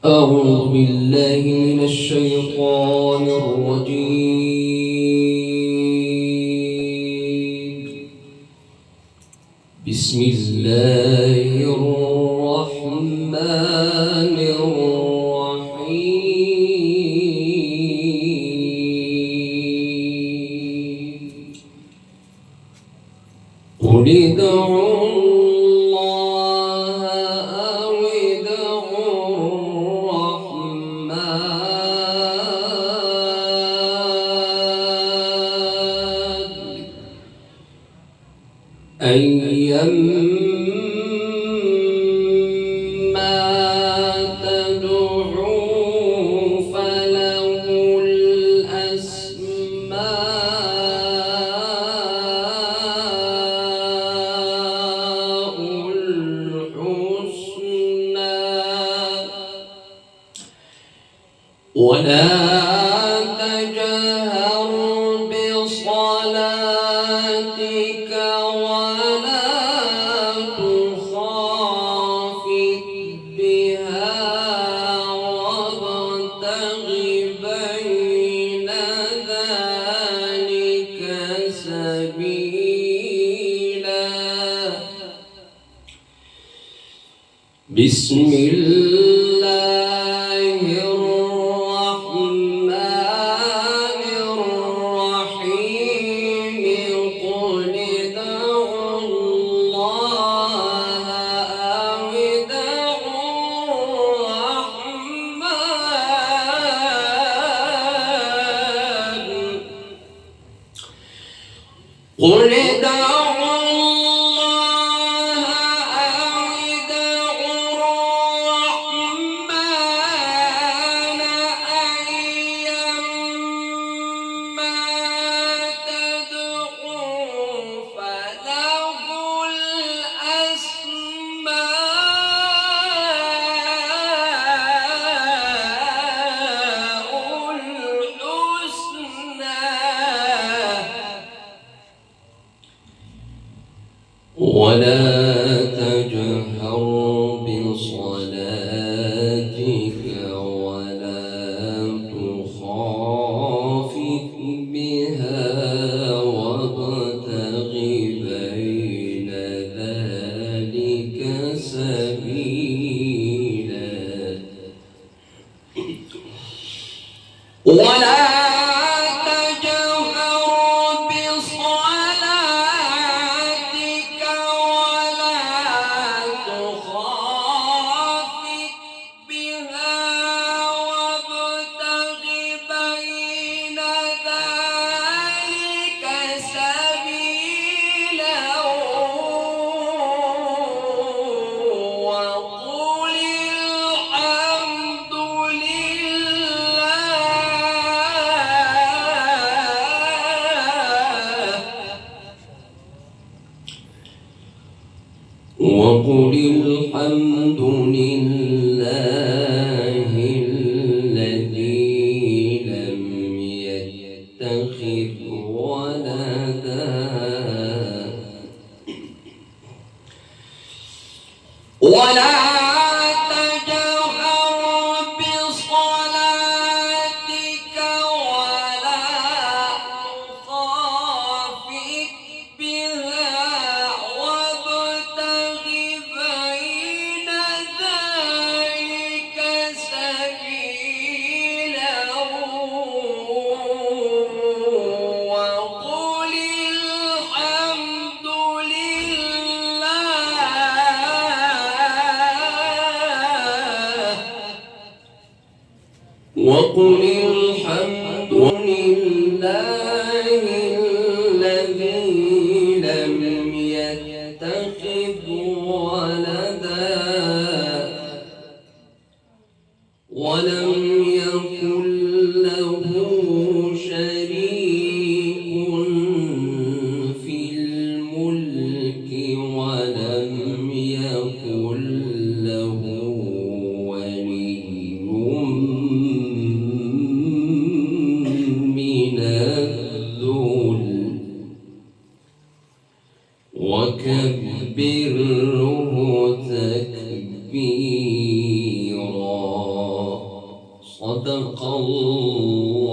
أعوذ بالله من الشيطان الرجيم. بسم الله الرحمن الرحيم. قل ادعوا الله أو ادعوا الرحمن أيما تدعوا فله الأسماء الحسنى ولا تجهر بصلاتك ولا تخافت بها وابتغ بين ذلك سبيلا. بسم الله الرحمن الرحيم. قل ادعوا الله أو ادعوا الرحمن. قل ادعوا الله أو ادعوا الرحمن أيما تدعوا فله الأسماء الحسنى ولا تجهر بصلاتك ولا تخافت بها وابتغ بين ذلك سبيلا. ولا وقل الحمد لله الذي لم يتخذ ولدا ولا تجهر بصلاتك ولا تخافت بها وابتغ بين ذلك سبيلا. وقل الحمد وقل الحمد لله الذي لم يتخذ ولدا ولم يكن له شريك في الملك ولم يكن له وكبره تكبيرا. صدق الله